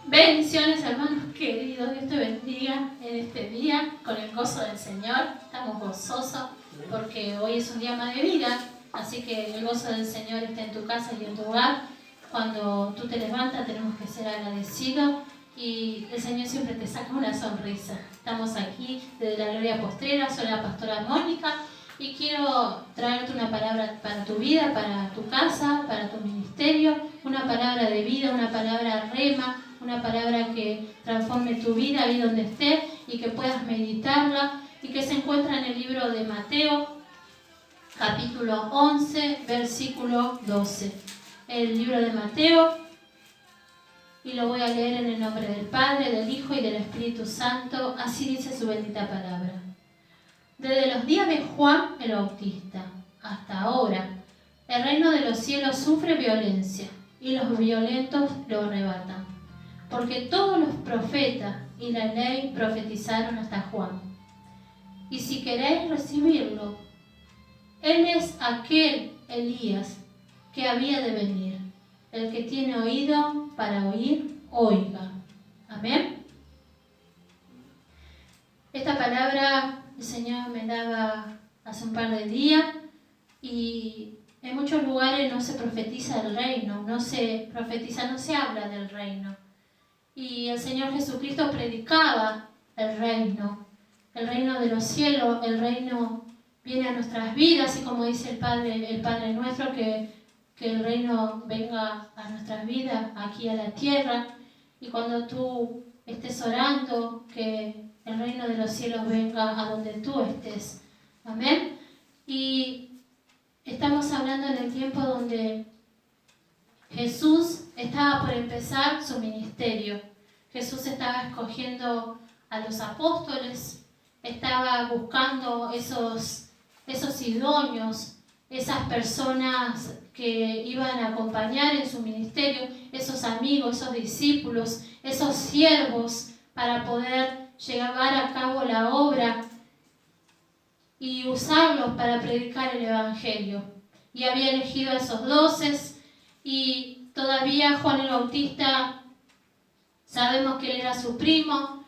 Bendiciones, hermanos queridos, Dios te bendiga en este día con el gozo del Señor. Estamos gozosos porque hoy es un día más de vida, así que el gozo del Señor está en tu casa y en tu hogar. Cuando tú te levantas tenemos que ser agradecidos y el Señor siempre te saca una sonrisa. Estamos aquí desde la Gloria Postrera, soy la pastora Mónica y quiero traerte una palabra para tu vida, para tu casa, para tu ministerio, una palabra de vida, una palabra rema, una palabra que transforme tu vida ahí donde estés y que puedas meditarla y que se encuentra en el libro de Mateo, capítulo 11, versículo 12. El libro de Mateo, y lo voy a leer en el nombre del Padre, del Hijo y del Espíritu Santo. Así dice su bendita palabra. Desde los días de Juan el Bautista hasta ahora, el reino de los cielos sufre violencia y los violentos lo arrebatan. Porque todos los profetas y la ley profetizaron hasta Juan. Y si queréis recibirlo, él es aquel Elías que había de venir. El que tiene oído para oír, oiga. Amén. Esta palabra el Señor me daba hace un par de días y en muchos lugares no se profetiza el reino, no se profetiza, no se habla del reino. Y el Señor Jesucristo predicaba el reino de los cielos. El reino viene a nuestras vidas y como dice el Padre nuestro, que el reino venga a nuestras vidas, aquí a la tierra. Y cuando tú estés orando, que el reino de los cielos venga a donde tú estés. Amén. Y estamos hablando en el tiempo donde Jesús estaba por empezar su ministerio. Jesús estaba escogiendo a los apóstoles, estaba buscando esos idóneos, esas personas que iban a acompañar en su ministerio, esos amigos, esos discípulos, esos siervos para poder llevar a cabo la obra y usarlos para predicar el Evangelio. Y había elegido a esos 12 y todavía Juan el Bautista, sabemos que él era su primo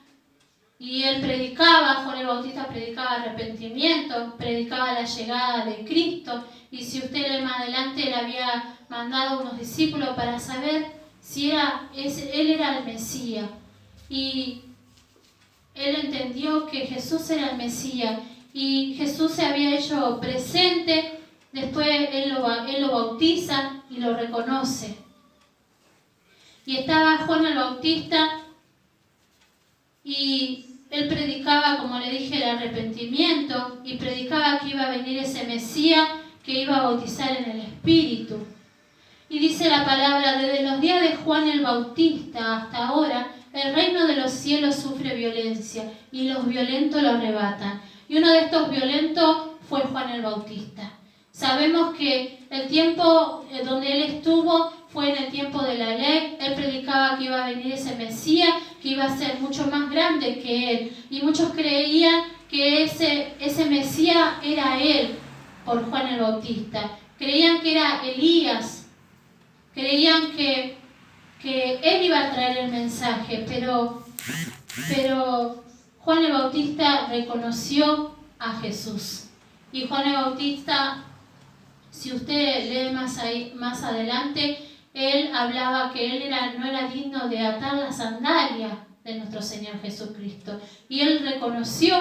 y él predicaba, Juan el Bautista predicaba arrepentimiento, predicaba la llegada de Cristo. Y si usted lee más adelante, él había mandado unos discípulos para saber si él era el Mesías. Y él entendió que Jesús era el Mesías y Jesús se había hecho presente. Después él lo bautiza y lo reconoce. Y estaba Juan el Bautista y él predicaba, como le dije, el arrepentimiento y predicaba que iba a venir ese Mesías que iba a bautizar en el Espíritu. Y dice la palabra, desde los días de Juan el Bautista hasta ahora, el reino de los cielos sufre violencia y los violentos lo arrebatan. Y uno de estos violentos fue Juan el Bautista. Sabemos que el tiempo donde él estuvo fue en el tiempo de la ley. Él predicaba que iba a venir ese Mesías, que iba a ser mucho más grande que él. Y muchos creían que ese Mesías era él, por Juan el Bautista. Creían que era Elías. Creían que él iba a traer el mensaje. Pero Juan el Bautista reconoció a Jesús. Y Juan el Bautista, si usted lee más adelante, él hablaba que él no era digno de atar las sandalias de nuestro Señor Jesucristo. Y él reconoció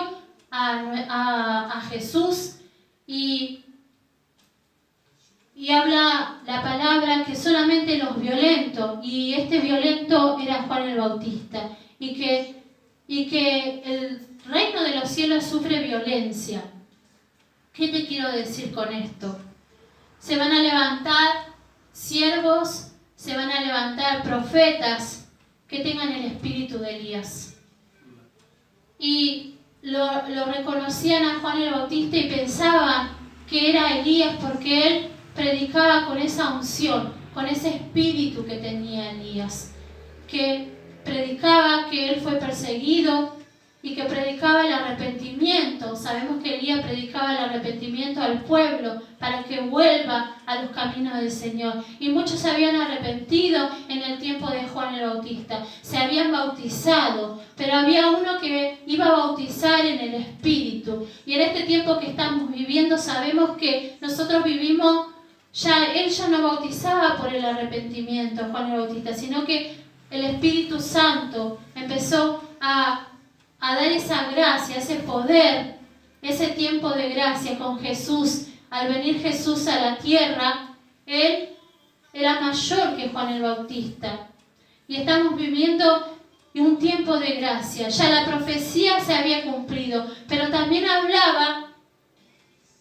a Jesús y habla la palabra que solamente los violentos, y este violento era Juan el Bautista, y que el reino de los cielos sufre violencia. ¿Qué te quiero decir con esto? Se van a levantar siervos, se van a levantar profetas que tengan el espíritu de Elías. Y lo reconocían a Juan el Bautista y pensaban que era Elías porque él predicaba con esa unción, con ese espíritu que tenía Elías, que predicaba que él fue perseguido y que predicaba el arrepentimiento. Sabemos que Elías predicaba el arrepentimiento al pueblo para que vuelva a los caminos del Señor. Y muchos se habían arrepentido en el tiempo de Juan el Bautista. Se habían bautizado, pero había uno que iba a bautizar en el Espíritu. Y en este tiempo que estamos viviendo sabemos que nosotros vivimos, él ya no bautizaba por el arrepentimiento, Juan el Bautista, sino que el Espíritu Santo empezó a dar esa gracia, ese poder, ese tiempo de gracia con Jesús. Al venir Jesús a la tierra, Él era mayor que Juan el Bautista. Y estamos viviendo un tiempo de gracia. Ya la profecía se había cumplido, pero también hablaba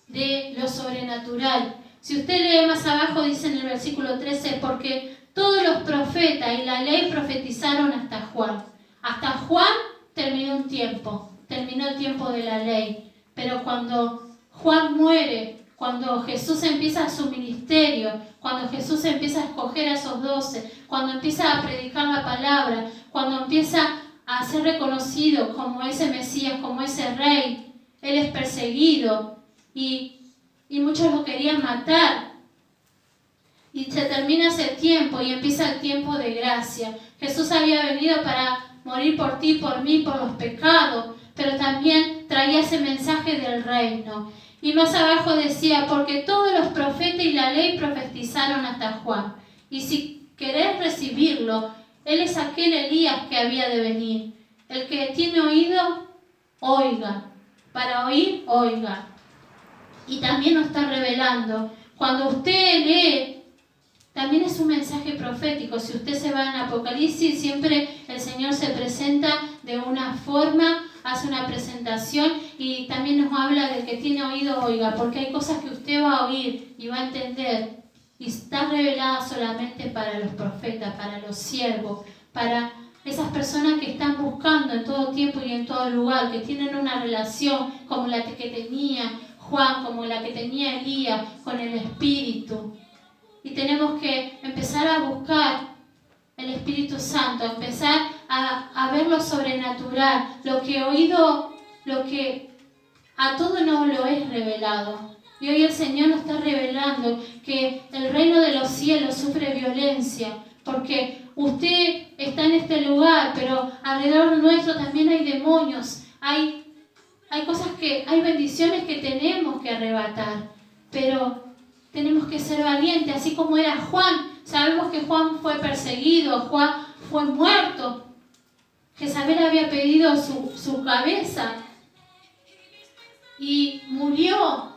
de lo sobrenatural. Si usted lee más abajo, dice en el versículo 13, porque todos los profetas y la ley profetizaron hasta Juan. Hasta Juan terminó un tiempo, terminó el tiempo de la ley. Pero cuando Juan muere, cuando Jesús empieza su ministerio, cuando Jesús empieza a escoger a esos 12, cuando empieza a predicar la palabra, cuando empieza a ser reconocido como ese Mesías, como ese rey, Él es perseguido y muchos lo querían matar. Y se termina ese tiempo y empieza el tiempo de gracia. Jesús había venido para morir por ti, por mí, por los pecados, pero también traía ese mensaje del reino. Y más abajo decía, porque todos los profetas y la ley profetizaron hasta Juan. Y si querés recibirlo, él es aquel Elías que había de venir. El que tiene oído, oiga. Para oír, oiga. Y también nos está revelando. Cuando usted lee, también es un mensaje profético. Si usted se va en Apocalipsis, siempre el Señor se presenta de una forma, hace una presentación y también nos habla del que tiene oído, oiga, porque hay cosas que usted va a oír y va a entender y está revelada solamente para los profetas, para los siervos, para esas personas que están buscando en todo tiempo y en todo lugar, que tienen una relación como la que tenía Juan, como la que tenía Elías con el Espíritu. Y tenemos que empezar a buscar el Espíritu Santo, empezar a ver lo sobrenatural, lo que he oído, lo que a todo no lo es revelado. Y hoy el Señor nos está revelando que el reino de los cielos sufre violencia, porque usted está en este lugar, pero alrededor nuestro también hay demonios, hay cosas hay bendiciones que tenemos que arrebatar, pero tenemos que ser valientes, así como era Juan. Sabemos que Juan fue perseguido, Juan fue muerto. Jezabel había pedido su cabeza y murió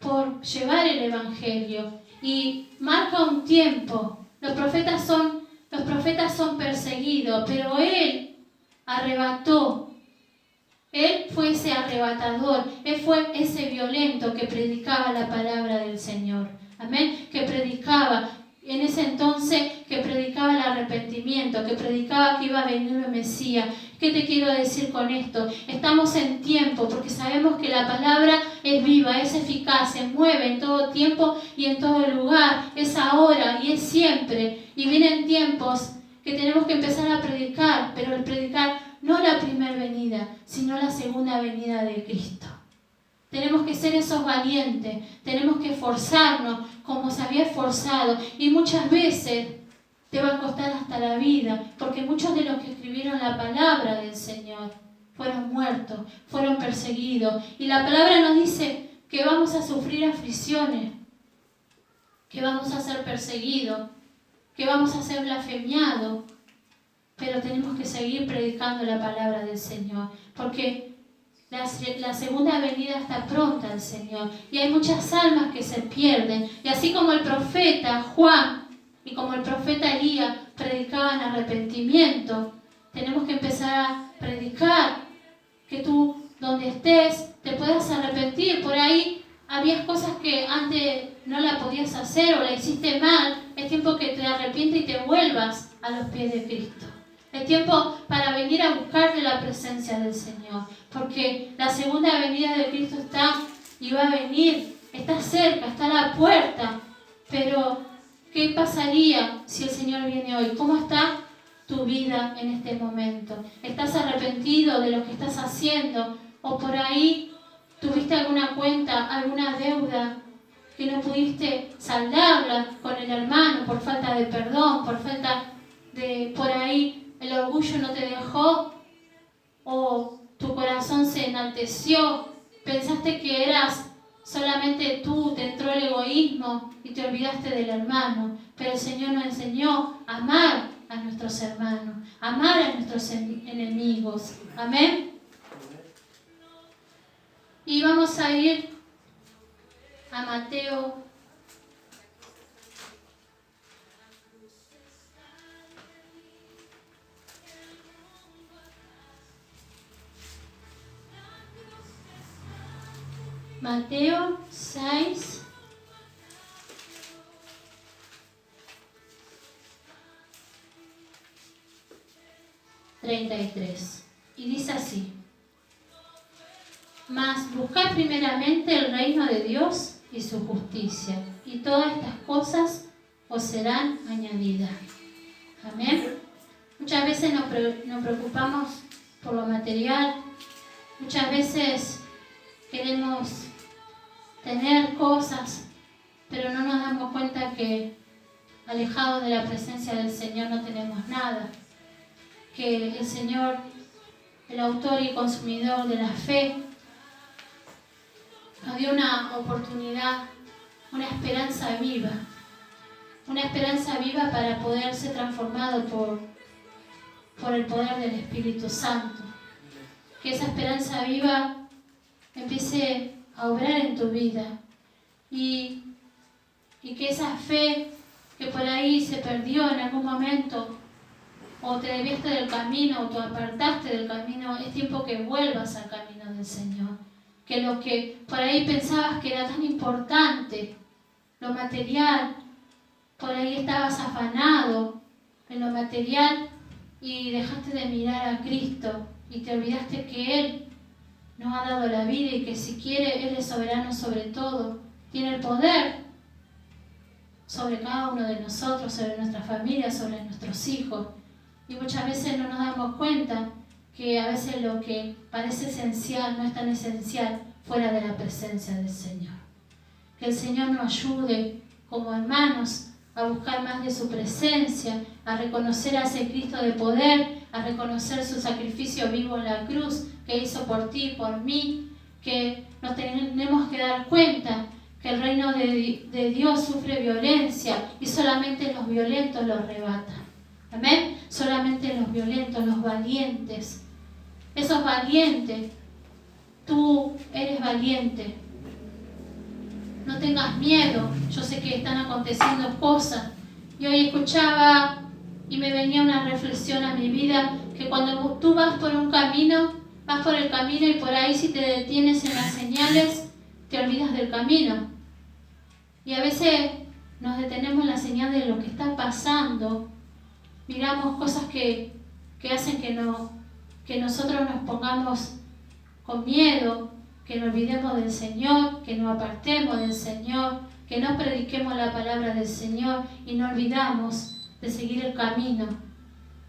por llevar el Evangelio. Y marca un tiempo. Los profetas son perseguidos, pero Él arrebató. Él fue ese arrebatador, Él fue ese violento que predicaba la palabra del Señor. Amén. Que predicaba, en ese entonces, que predicaba el arrepentimiento, que predicaba que iba a venir el Mesías. ¿Qué te quiero decir con esto? Estamos en tiempo, porque sabemos que la palabra es viva, es eficaz, se mueve en todo tiempo y en todo lugar. Es ahora y es siempre. Y vienen tiempos que tenemos que empezar a predicar, pero el predicar no la primera venida, sino la segunda venida de Cristo. Tenemos que ser esos valientes, tenemos que esforzarnos como se había esforzado. Y muchas veces te va a costar hasta la vida, porque muchos de los que escribieron la palabra del Señor fueron muertos, fueron perseguidos. Y la palabra nos dice que vamos a sufrir aflicciones, que vamos a ser perseguidos, que vamos a ser blasfemiados. Pero tenemos que seguir predicando la palabra del Señor, porque la segunda venida está pronta del Señor. Y hay muchas almas que se pierden. Y así como el profeta Juan y como el profeta Elías predicaban arrepentimiento, tenemos que empezar a predicar que tú, donde estés, te puedas arrepentir. Por ahí habías cosas que antes no la podías hacer o la hiciste mal. Es tiempo que te arrepientes y te vuelvas a los pies de Cristo. Es tiempo para venir a buscarle la presencia del Señor, porque la segunda venida de Cristo está y va a venir, está cerca, está a la puerta. Pero, ¿qué pasaría si el Señor viene hoy? ¿Cómo está tu vida en este momento. ¿Estás arrepentido de lo que estás haciendo? ¿O por ahí tuviste alguna cuenta, alguna deuda que no pudiste saldarla con el hermano por falta de perdón, por falta de, por ahí el orgullo no te dejó, o tu corazón se enalteció, pensaste que eras solamente tú, te entró el egoísmo y te olvidaste del hermano? Pero el Señor nos enseñó a amar a nuestros hermanos, a amar a nuestros enemigos. Amén. Y vamos a ir a Mateo 6, 33. Y dice así: Mas buscad primeramente el reino de Dios y su justicia, y todas estas cosas os serán añadidas. Amén. Muchas veces nos preocupamos por lo material, muchas veces queremos tener cosas, pero no nos damos cuenta que alejados de la presencia del Señor no tenemos nada. Que el Señor, el autor y consumidor de la fe, nos dio una oportunidad, una esperanza viva para poder ser transformado por el poder del Espíritu Santo. Que esa esperanza viva empiece a obrar en tu vida y que esa fe que por ahí se perdió en algún momento, o te desviaste del camino, o te apartaste del camino, es tiempo que vuelvas al camino del Señor. Que lo que por ahí pensabas que era tan importante, lo material, por ahí estabas afanado en lo material y dejaste de mirar a Cristo y te olvidaste que Él nos ha dado la vida y que si quiere Él es soberano sobre todo, tiene el poder sobre cada uno de nosotros, sobre nuestra familia, sobre nuestros hijos. Y muchas veces no nos damos cuenta que a veces lo que parece esencial no es tan esencial fuera de la presencia del Señor. Que el Señor nos ayude como hermanos a buscar más de su presencia, a reconocer a ese Cristo de poder, a reconocer su sacrificio vivo en la cruz que hizo por ti y por mí, que nos tenemos que dar cuenta que el reino de Dios sufre violencia y solamente los violentos lo arrebatan. Amén. Solamente los violentos, los valientes. Esos valientes, tú eres valiente. No tengas miedo. Yo sé que están aconteciendo cosas. Y hoy escuchaba y me venía una reflexión a mi vida, que cuando tú vas por un camino, vas por el camino y por ahí si te detienes en las señales, te olvidas del camino. Y a veces nos detenemos en la señal de lo que está pasando. Miramos cosas que hacen que nosotros nos pongamos con miedo, que nos olvidemos del Señor, que nos apartemos del Señor, que no prediquemos la palabra del Señor y no olvidamos de seguir el camino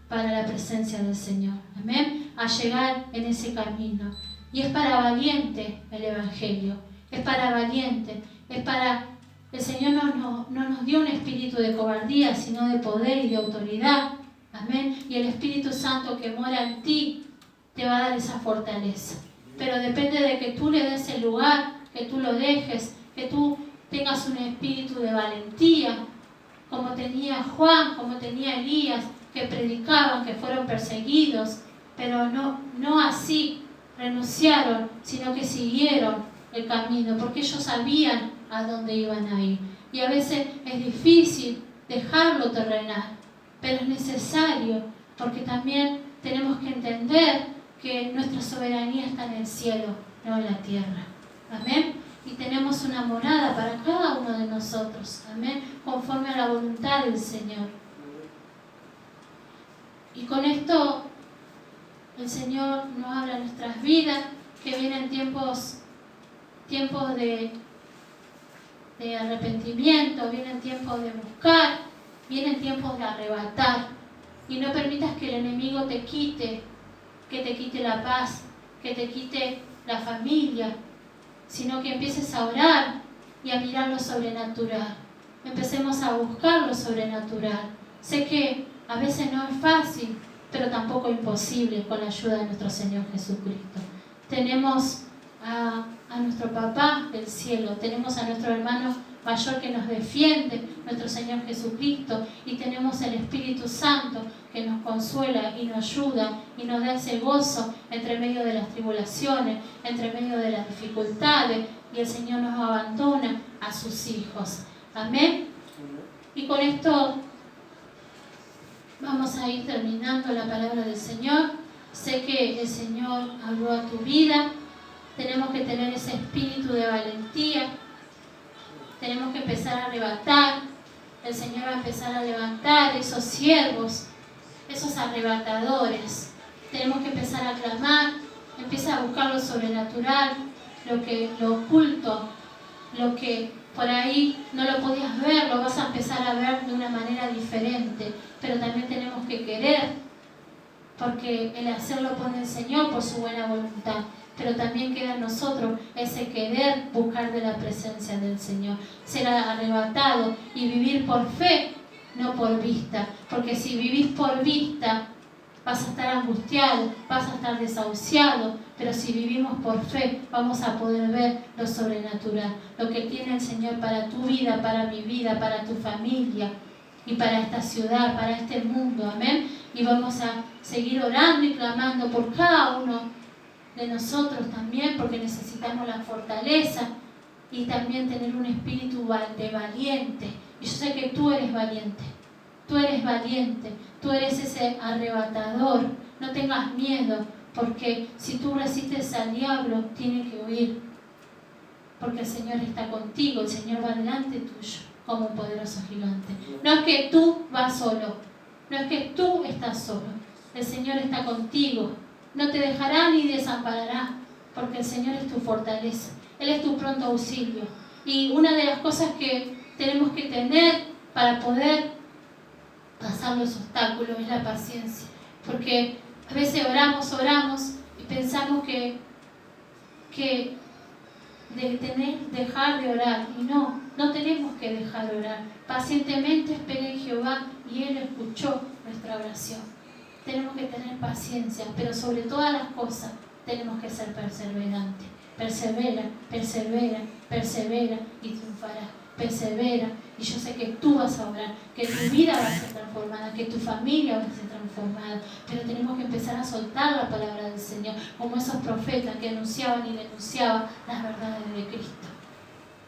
para la presencia del Señor. Amén. A llegar en ese camino. Y es para valiente el Evangelio. Es para valiente. Es para... El Señor no nos dio un espíritu de cobardía, sino de poder y de autoridad. Amén. Y el Espíritu Santo que mora en ti te va a dar esa fortaleza. Pero depende de que tú le des el lugar, que tú lo dejes, que tú tengas un espíritu de valentía, como tenía Juan, como tenía Elías, que predicaban, que fueron perseguidos, pero no así renunciaron, sino que siguieron el camino, porque ellos sabían a dónde iban a ir. Y a veces es difícil dejarlo terrenal, pero es necesario, porque también tenemos que entender que nuestra soberanía está en el cielo, no en la tierra. Amén. Y tenemos una morada para cada uno de nosotros. Amén. Conforme a la voluntad del Señor. Y con esto el Señor nos habla en nuestras vidas, que vienen tiempos de arrepentimiento, vienen tiempos de buscar, vienen tiempos de arrebatar. Y no permitas que el enemigo te quite la paz, que te quite la familia, sino que empieces a orar y a mirar lo sobrenatural. Empecemos a buscar lo sobrenatural. Sé que a veces no es fácil, pero tampoco imposible con la ayuda de nuestro Señor Jesucristo. Tenemos a nuestro Papá del cielo, tenemos a nuestro hermano mayor que nos defiende, nuestro Señor Jesucristo, y tenemos el Espíritu Santo que nos consuela y nos ayuda y nos da ese gozo entre medio de las tribulaciones, entre medio de las dificultades, y el Señor nos abandona a sus hijos. Amén. Y con esto vamos a ir terminando la palabra del Señor. Sé que el Señor habló a tu vida. Tenemos que tener ese espíritu de valentía. Tenemos que empezar a arrebatar. El Señor va a empezar a levantar esos siervos, esos arrebatadores. Tenemos que empezar a clamar. Empieza a buscar lo sobrenatural, lo oculto, lo que por ahí no lo podías ver, lo vas a empezar a ver de una manera diferente. Pero también tenemos que querer, porque el hacerlo pone el Señor por su buena voluntad. Pero también queda en nosotros ese querer buscar de la presencia del Señor, ser arrebatado y vivir por fe, no por vista. Porque si vivís por vista, vas a estar angustiado, vas a estar desahuciado. Pero si vivimos por fe, vamos a poder ver lo sobrenatural, lo que tiene el Señor para tu vida, para mi vida, para tu familia y para esta ciudad, para este mundo. Amén. Y vamos a seguir orando y clamando por cada uno de nosotros también, porque necesitamos la fortaleza y también tener un espíritu de valiente. Y yo sé que tú eres valiente, tú eres ese arrebatador. No tengas miedo, porque si tú resistes al diablo, tiene que huir, porque el Señor está contigo, el Señor va delante tuyo como un poderoso gigante. No es que tú vas solo, no es que tú estás solo, el Señor está contigo. No te dejará ni desamparará, porque el Señor es tu fortaleza, Él es tu pronto auxilio. Y una de las cosas que tenemos que tener para poder pasar los obstáculos es la paciencia, porque a veces oramos y pensamos que dejar de orar, y no tenemos que dejar de orar. Pacientemente esperé en Jehová y Él escuchó nuestra oración. Tenemos que tener paciencia, pero sobre todas las cosas tenemos que ser perseverantes. Persevera, persevera, persevera y triunfará. Persevera, y yo sé que tú vas a orar, que tu vida va a ser transformada, que tu familia va a ser transformada. Pero tenemos que empezar a soltar la palabra del Señor, como esos profetas que anunciaban y denunciaban las verdades de Cristo.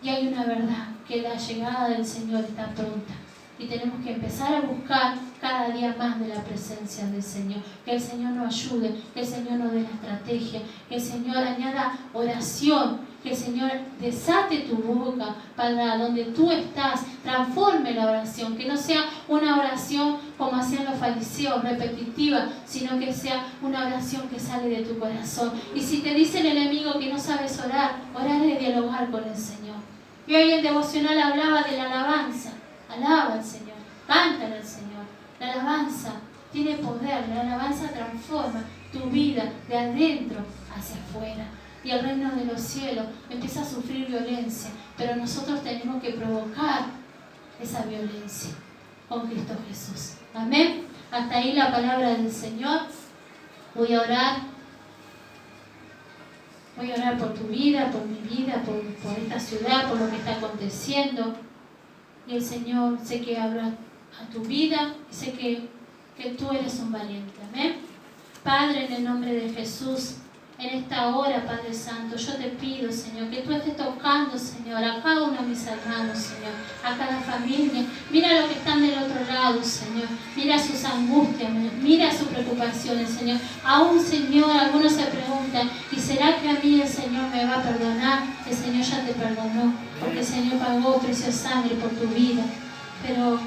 Y hay una verdad, que la llegada del Señor está pronta. Y tenemos que empezar a buscar cada día más de la presencia del Señor. Que el Señor nos ayude, que el Señor nos dé la estrategia, que el Señor añada oración, que el Señor desate tu boca para donde tú estás, transforme la oración, que no sea una oración como hacían los fariseos, repetitiva, sino que sea una oración que sale de tu corazón. Y si te dice el enemigo que no sabes orar, orar es dialogar con el Señor. Y hoy el devocional hablaba de la alabanza. Alaba al Señor, cántale al Señor. La alabanza tiene poder, la alabanza transforma tu vida de adentro hacia afuera. Y el reino de los cielos empieza a sufrir violencia, pero nosotros tenemos que provocar esa violencia con Cristo Jesús. Amén. Hasta ahí la palabra del Señor. Voy a orar por tu vida, por mi vida, por esta ciudad, por lo que está aconteciendo. Y el Señor sé que habla a tu vida y sé que tú eres un valiente. Amén. Padre, en el nombre de Jesús, en esta hora, Padre Santo, yo te pido, Señor, que tú estés tocando, Señor, a cada uno de mis hermanos, Señor, a cada familia. Mira lo que están del otro lado, Señor. Mira sus angustias, mira sus preocupaciones, Señor. Aún, Señor, algunos se preguntan, ¿y será que a mí el Señor me va a perdonar? El Señor ya te perdonó, porque el Señor pagó preciosa sangre por tu vida. Pero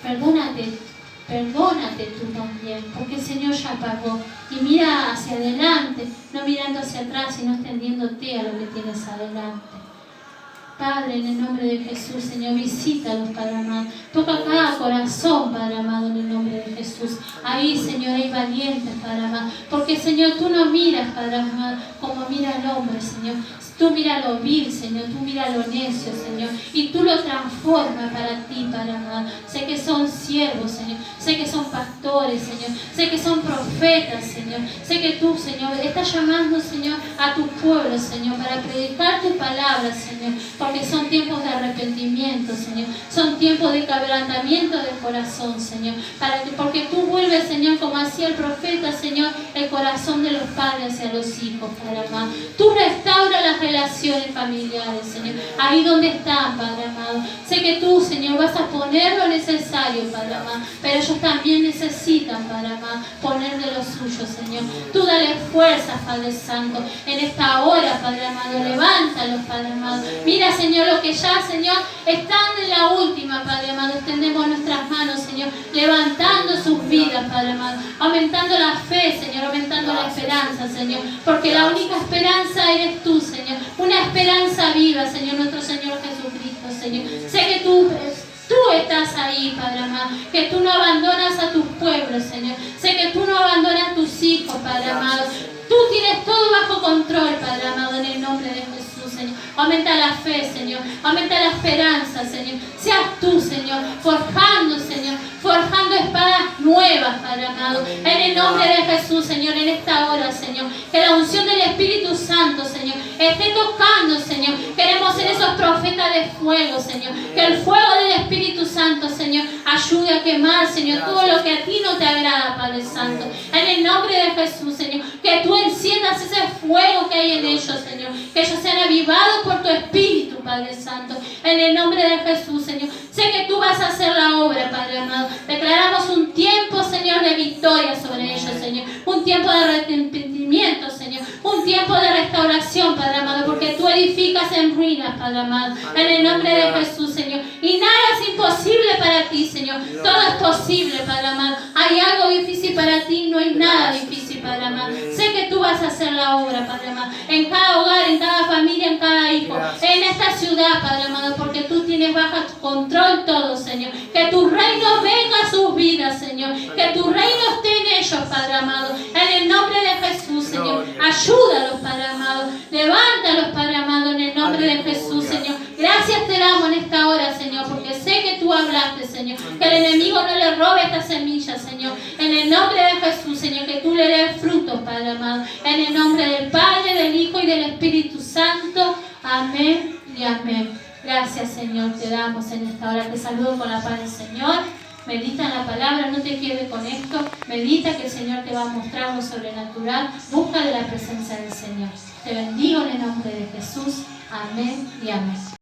perdónate tú también, porque el Señor ya pagó. Y mira hacia adelante, no mirando hacia atrás, sino extendiéndote a lo que tienes adelante. Padre, en el nombre de Jesús, Señor, visítalos, Padre amado. Toca cada corazón, Padre amado, en el nombre de Jesús. Ahí, Señor, hay valientes, Padre amado. Porque, Señor, tú no miras, Padre amado, como mira el hombre, Señor. Tú mira lo vil, Señor, tú mira lo necio, Señor, y tú lo transformas para ti, Padre amado. Sé que son siervos, Señor, sé que son pastores, Señor, sé que son profetas, Señor, sé que tú, Señor, estás llamando, Señor, a tu pueblo, Señor, para predicar tu palabra, Señor, porque son tiempos de arrepentimiento, Señor, son tiempos de quebrantamiento del corazón, Señor, porque tú vuelves, Señor, como hacía el profeta, Señor, el corazón de los padres hacia los hijos, Padre amado. Tú restauras las relaciones familiares, Señor, ahí donde están, Padre amado. Sé que tú, Señor, vas a poner lo necesario, Padre amado, pero ellos también necesitan, Padre amado, poner de lo suyo, Señor. Tú dale fuerzas, Padre Santo, en esta hora, Padre amado. Levántalos, Padre amado. Mira, Señor, lo que ya, Señor, están en la última, Padre amado. Extendemos nuestras manos, Señor, levantando sus vidas, Padre amado, aumentando la fe, Señor, aumentando la esperanza, Señor, porque la única esperanza eres tú, Señor. Una esperanza viva, Señor, nuestro Señor Jesucristo, Señor. Sé que tú estás ahí, Padre amado, que tú no abandonas a tus pueblos, Señor. Sé que tú no abandonas a tus hijos, Padre amado. Tú tienes todo bajo control, Padre amado, en el nombre de Jesús, Señor. Aumenta la fe, Señor. Aumenta la esperanza, Señor. Seas tú, Señor, forjando, Señor, forjando espadas nuevas, Padre amado. En el nombre de Jesús, Señor, en esta hora, Señor. Que la unción del Espíritu Santo, Señor, esté tocando, Señor. Queremos ser esos profetas de fuego, Señor. Que el fuego del Espíritu Santo, Señor, ayude a quemar, Señor, todo lo que a ti no te agrada, Padre Santo. En el nombre de Jesús, Señor. Que tú enciendas ese fuego que hay en ellos, Señor. Que ellos sean avivados por tu Espíritu, Padre Santo. En el nombre de Jesús, Señor. Sé que tú vas a hacer la obra, Padre amado. Declaramos un tiempo, Señor, de victoria sobre ellos, Señor. Un tiempo de arrepentimiento, Señor. Un tiempo de restauración, Padre amado. Porque tú edificas en ruinas, Padre amado. En el nombre de Jesús, Señor. Y nada es imposible para ti, Señor. Todo es posible, Padre amado. Hay algo difícil para ti, no hay nada difícil, Padre amado. Sé que tú vas a hacer la obra, Padre amado. En cada hogar, en cada familia, en cada hijo. En esta ciudad, Padre amado. Porque tú tienes bajo control todo, Señor. Que tu reino venga a sus vidas, Señor. Que tu reino esté en ellos, Padre amado. En el nombre de Jesús, Señor. Ayúdalos, Padre amado. Levántalos, Padre amado, en el nombre de Jesús, Señor. Gracias te damos en esta hora, Señor, porque sé que tú hablaste, Señor. Que el enemigo no le robe esta semilla, Señor. En el nombre de Jesús, Señor, que tú le des frutos, Padre amado. En el nombre del Padre, del Hijo y del Espíritu Santo. Amén y amén. Gracias, Señor, te damos en esta hora. Te saludo con la paz del Señor. Medita en la palabra, no te quedes con esto. Medita que el Señor te va a mostrar lo sobrenatural. Busca de la presencia del Señor. Te bendigo en el nombre de Jesús. Amén y amén.